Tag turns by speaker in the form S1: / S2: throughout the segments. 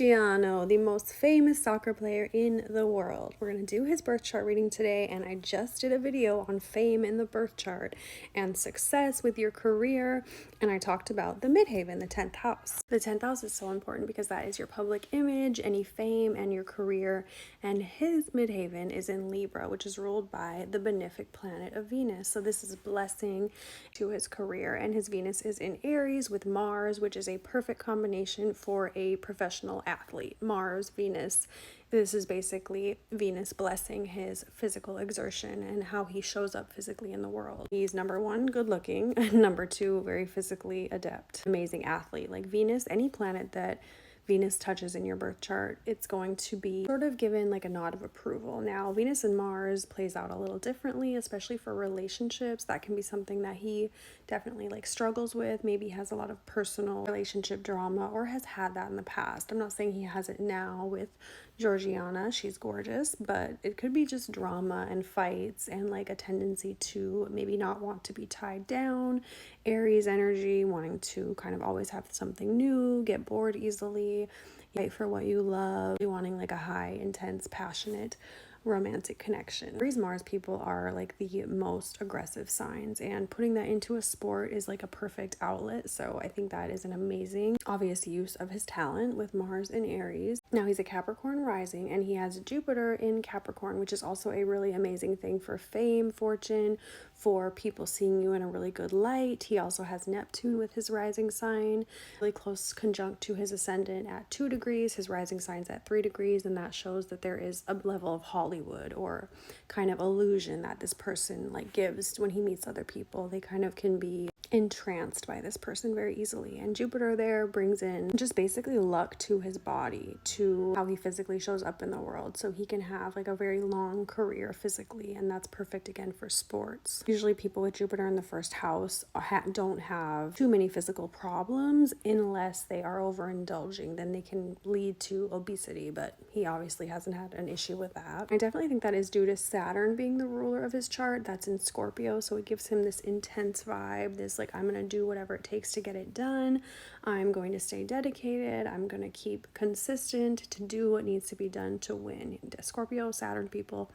S1: Cristiano, the most famous soccer player in the world. We're going to do his birth chart reading today, and I just did a video on fame in the birth chart and success with your career, and I talked about the midhaven, the 10th house. The 10th house is so important because that is your public image, any fame, and your career, and his midhaven is in Libra, which is ruled by the benefic planet of Venus. So this is a blessing to his career, and his Venus is in Aries with Mars, which is a perfect combination for a professional athlete. Mars, Venus, this is basically Venus blessing his physical exertion and how he shows up physically in the world. He's number one, good looking, and number two, very physically adept, amazing athlete. Like Venus, any planet that Venus touches in your birth chart, it's going to be sort of given like a nod of approval. Now, Venus and Mars plays out a little differently, especially for relationships. That can be something that he definitely like struggles with, maybe has a lot of personal relationship drama or has had that in the past. I'm not saying he has it now with Georgiana, she's gorgeous, but it could be just drama and fights and like a tendency to maybe not want to be tied down. Aries energy, wanting to kind of always have something new, get bored easily, fight for what you love, wanting like a high, intense, passionate romantic connection. Aries Mars people are like the most aggressive signs, and putting that into a sport is like a perfect outlet. So I think that is an amazing obvious use of his talent with Mars in Aries. Now he's a Capricorn rising and he has Jupiter in Capricorn, which is also a really amazing thing for fame, fortune, for people seeing you in a really good light. He also has Neptune with his rising sign, really close conjunct to his ascendant at 2 degrees, his rising sign's at 3 degrees, and that shows that there is a level of Hollywood or kind of illusion that this person like gives when he meets other people. They kind of can be entranced by this person very easily, and Jupiter there brings in just basically luck to his body, to how he physically shows up in the world, so he can have like a very long career physically, and that's perfect again for sports. Usually people with Jupiter in the first house don't have too many physical problems unless they are overindulging. Then they can lead to obesity, but he obviously hasn't had an issue with that. I definitely think that is due to Saturn being the ruler of his chart. That's in Scorpio, so it gives him this intense vibe, this like, I'm gonna do whatever it takes to get it done. I'm going to stay dedicated. I'm gonna keep consistent to do what needs to be done to win. Scorpio, Saturn people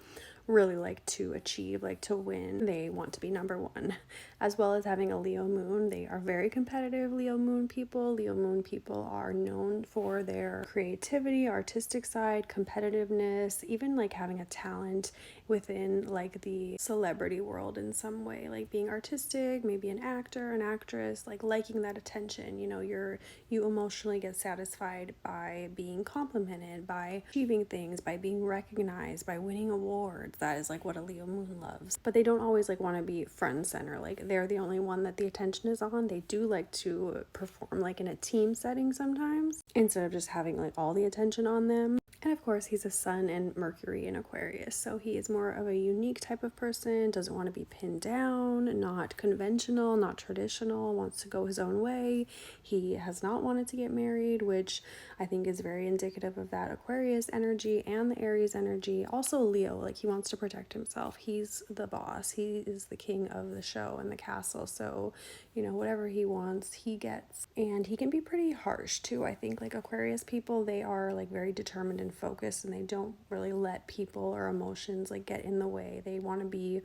S1: really like to achieve, like to win. They want to be number one, as well as having a Leo moon. They are very competitive, Leo moon people. Leo moon people are known for their creativity, artistic side, competitiveness, even like having a talent within like the celebrity world in some way, like being artistic, maybe an actor, an actress, like liking that attention. You know, you emotionally get satisfied by being complimented, by achieving things, by being recognized, by winning awards. That is like what a Leo moon loves. But they don't always like want to be front and center, like they're the only one that the attention is on. They do like to perform like in a team setting sometimes, instead of just having like all the attention on them. And of course, he's a Sun and Mercury in Aquarius, so he is more of a unique type of person, doesn't want to be pinned down, not conventional, not traditional, wants to go his own way. He has not wanted to get married, which I think is very indicative of that Aquarius energy and the Aries energy. Also Leo, like he wants to protect himself. He's the boss. He is the king of the show and the castle, so you know, whatever he wants, he gets. And he can be pretty harsh too. I think like Aquarius people, they are like very determined and focused, and they don't really let people or emotions like get in the way. They want to be,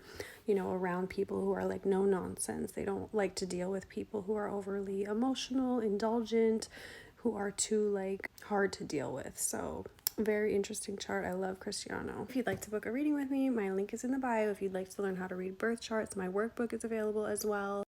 S1: you know, around people who are like no nonsense. They don't like to deal with people who are overly emotional, indulgent, who are too like hard to deal with. So very interesting chart. I love Cristiano. If you'd like to book a reading with me, my link is in the bio. If you'd like to learn how to read birth charts, my workbook is available as well.